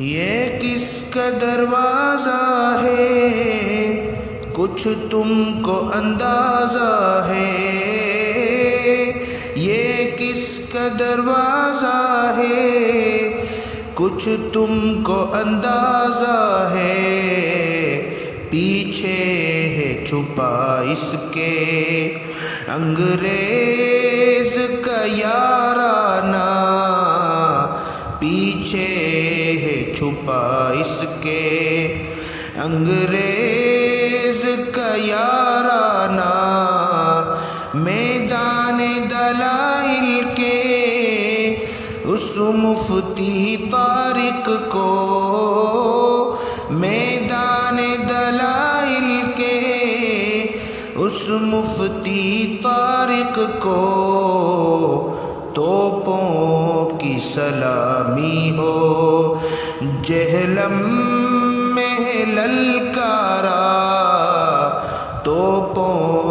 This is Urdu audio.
یہ کس کا دروازہ ہے کچھ تم کو اندازہ ہے، یہ کس کا دروازہ ہے کچھ تم کو اندازہ ہے، پیچھے ہے چھپا اس کے انگریز کا یارانہ، پیچھے ہے چھپا اس کے انگریز کا یارانہ، میدان دلائل کے اس مفتی طارق کو، میدان دلائل کے اس مفتی طارق کو، توپوں کی سلامی ہو جہلم میں ہے للکارا، توپوں